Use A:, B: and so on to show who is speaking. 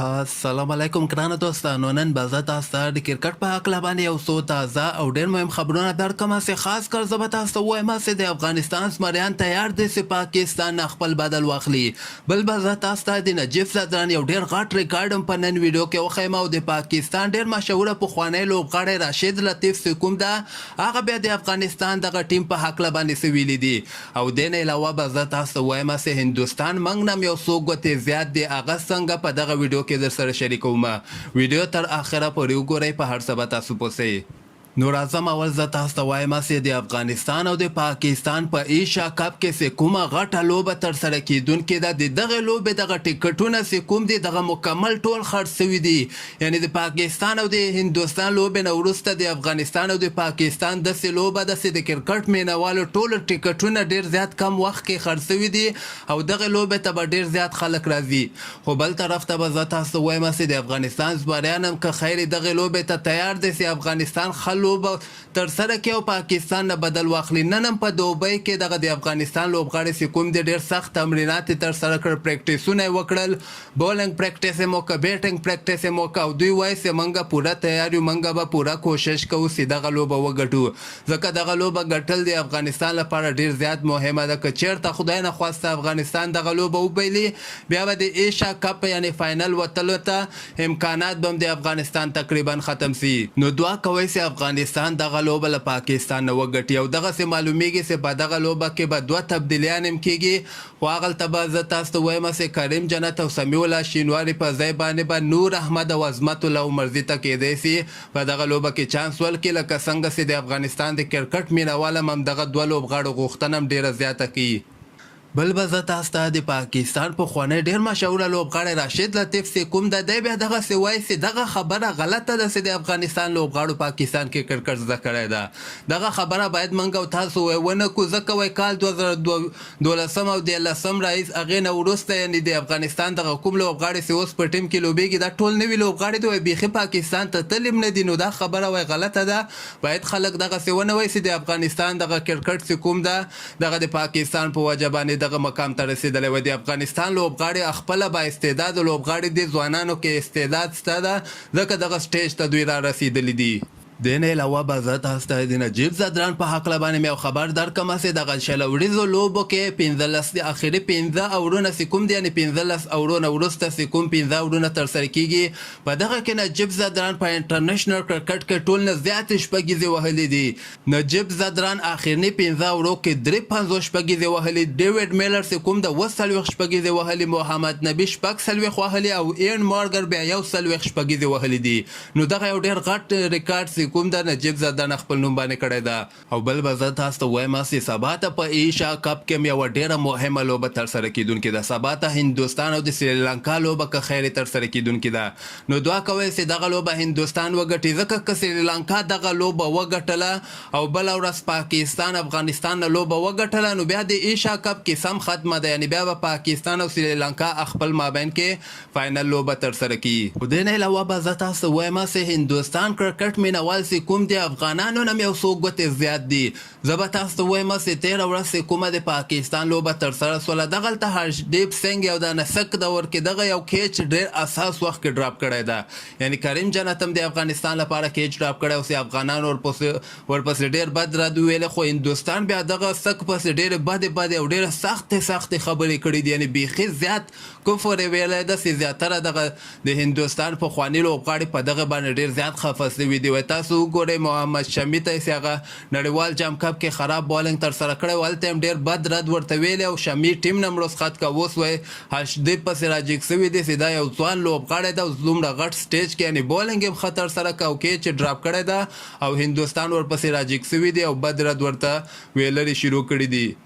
A: السلام علیکم ګرانو دوستانو. نن به زه تاسو ته د کرکټ په هکله باندې یو څو تازه او ډېر مهم خبرونه درکړم چې خاص کر زه به تاسو ته ووایم چې د افغانستان زمریان تیار دي چې پاکستان نه خپل بدل واخلي. بل به زه تاسو ته د نجیب زدران یو ډېر غټ ریکارډ هم په نن ویډیو کې وښیم او د پاکستان ډېر مشهوره پخوانی لوبغاړی راشد لطیف چې کوم ده هغه بیا د افغانستان دغه ټیم په هکله باندې څه ویلي دي او دې نه علاوه به زه تاسو ته ووایم چې هندوستان موږ نه هم یو څو ګوتې زیات دي هغه څنګه په دغه ویډیو کې در سره شریکوم. ویډیو تر اخره پورې وګورئ په هر څه به تاسو پوه شئ. نو راځم اول زه تاسو ته وایم چې د افغانستان او د پاکستان په ایشیا کپ کې چې کومه غټه لوبه ترسره کیدونکې ده د دغه لوبې دغه ټیکټونه چې کوم دي دغه مکمل ټول خرڅ شوي دي. یعنې د پاکستان او د هندوستان لوبې نه وروسته د افغانستان او د پاکستان داسې لوبه ده چې د کرکټ مینوالو ټول ټیکټونه ډېر زیات کم وخت کې خرڅ شوي دي او دغه لوبې ته به ډېر زیات خلک راځي. خو بل طرف ته به زه تاسو ته وایم چې د افغانستان زمریان هم که خیر دغه لوبې ته تیار دي چې افغانستان ښه لوبه ترسره کړي او پاکستان نه بدل واخلي. نن هم په دوبۍ کې دغه د افغانستان لوبغاړي چې کوم دي ډېر سخت تمرینات یې ترسره کړل، پریکټسونه یې وکړل، بولنګ پریکټس یې وکړه، بیټنګ پریکټس یې وکړه او دوی وایي چې موږ پوره تیار یو، موږ به پوره کوشش کوو چې دغه لوبه وګټو ځکه دغه لوبه ګټل د افغانستان لپاره ډېر زیات مهمه ده. که چېرته خدای نخواسته افغانستان دغه لوبه وبایلي بیا به د ایشیا کپ یعنې فاینل وتلو ته امکانات به هم د افغانستان تقریبا ختم سي. نو دعا کوئ چې افغانستان دغه لوبه له پاکستان نه وګټي او دغسې معلومیږي چې په دغه لوبه کې به دوه تبدیلیان هم کیږي خو هغلته به زه تاسو ته وایم چې کریم جنت او سمیع الله شینواري په ځای باندې به نور احمد او عظمت الله عمرزي ته کیدی سي په دغه لوبه کې چانس ولکړي لکه څنګه چې د افغانستان د کرکټ مینوال هم دغه دوه لوبغاړو غوښتنه هم ډېره زیاته کوي. بل به زه تاسو ته د پاکستان پخوانی ډېر مشهوره لوبغاړی راشد لطیف چې کوم ده دی بیا دغسې وایي چې دغه خبره غلطه ده چې د افغانستان لوبغاړو پاکستان کې کرکټ زده کړی ده. دغه خبره باید موږ او تاسو ونه کړو ځکه وایي کال 2012 او 2013 راهیس هغې نه وروسته یعنې د افغانستان دغه کوم لوبغاړي چې اوس په ټیم کې لوبېږي دا ټول نوي لوبغاړي دي وایي بیخي پاکستان ته تللي هم نه دي. نو دا خبره وایي غلطه ده. باید خلک دغسې ونه وایي چې د افغانستان دغه کرکټ چې کوم ده دغه د پاکستان په وجه باندې دغه مقام ته رسېدلی وی. د افغانستان لوبغاړي خپله با استعداد لوبغاړي دي، ځوانانو کې استعداد شته ده ځکه دغه سټیج ته دوی را رسېدلي دي. دې نه علاوه به زه تاسو ته د نجیب زدران په هکله باندې مې یو خبر درکړم چې دغه شل وریځو لوبو کې 15 د اخري 15 اورونه چې کوم دي یعنې 15 اورونه وروسته چې کوم 15 اورونه ترسره کیږي په دغه کې نجیب زدران په انټرنیشنل کرکټ کې ټول نه زیاتې شپږیزې وهلې دي. نجیب زدران اخرني 15 اورو کې 53 شپږیزې وهلې، ډیوډ میلر چې کوم د 40 شپږیزې وهلې، محمد نبي شپږ 40 وهلې او این مارګر بیا 41 شپږیزې وهلې دي. نو دغه یو ډېر غټ ریکارډ کوم د نجیب زدران خپل نوم باندې کړی ده. او بل به زه تاسو ته وایم چې سبا ته په ایشیا کپ کې هم یوه ډېره مهمه لوبه ترسره کیدونکې ده. سبا ته هندوستان او د سریلانکا لوبه که خیر ترسره کیدونکې ده. نو دعا کوئ چې دغه لوبه هندوستان وګټي ځکه که سریلانکا دغه لوبه وګټله او بله ورځ پاکستان افغانستان نه لوبه وګټله نو بیا د ایشیا کپ کې سم ختمه ده. یعنې بیا به پاکستان او سریلانکا خپل مابین کې فاینل لوبه ترسره کیي. خو دې نه علاوه به زه تاسو ته وایم چې هندوستان کرکټ مینوال چې کوم دي افغانانو نه یو څو ګوتې زیات دي. زه به تاسو ته وایم چې تېره ورځ چې کومه د پاکستان لوبه ترسره سوله دغلته هرشدیپ سنګ یو د نسک دور کې دغه یو کیچ ډېر اساس وخت کې ډراپ کړی ده. یعنې کریم جنت هم د افغانستان لپاره کیچ ډراپ کړی او چې افغانان ورپسې ډېر بد رد وویلې خو هندوستان بیا دغه سک پسې ډېرې بدې او ډېرې سختې خبرې کړي دي. یعنې بیخي زیات کفر یې ویلی ده چې زیاتره دغه د هندوستان پخواني لوبغاړي په دغه باندې ډېر زیات خفه سوي دي. وایي تاسو وګورئ محمد شمي ته چې هغه نړیوال جام کپ کې خراب بالنګ ترسره کړی و هلته هم ډېر بد رد ورته ویلی او شمي ټیم نه هم رخصت که. اوس وایي هرشدیپ پسې راجګ سوي دي چې دا یو ځوان لوبغاړی ده او دومره غټ سټیج کې یعنې بالنګ یې ښه ترسره که او کیچ یې ډراپ کړی ده او هندوستان ورپسې راجګ سوي دي او بد رد ورته ویلرې شروع کړي دي.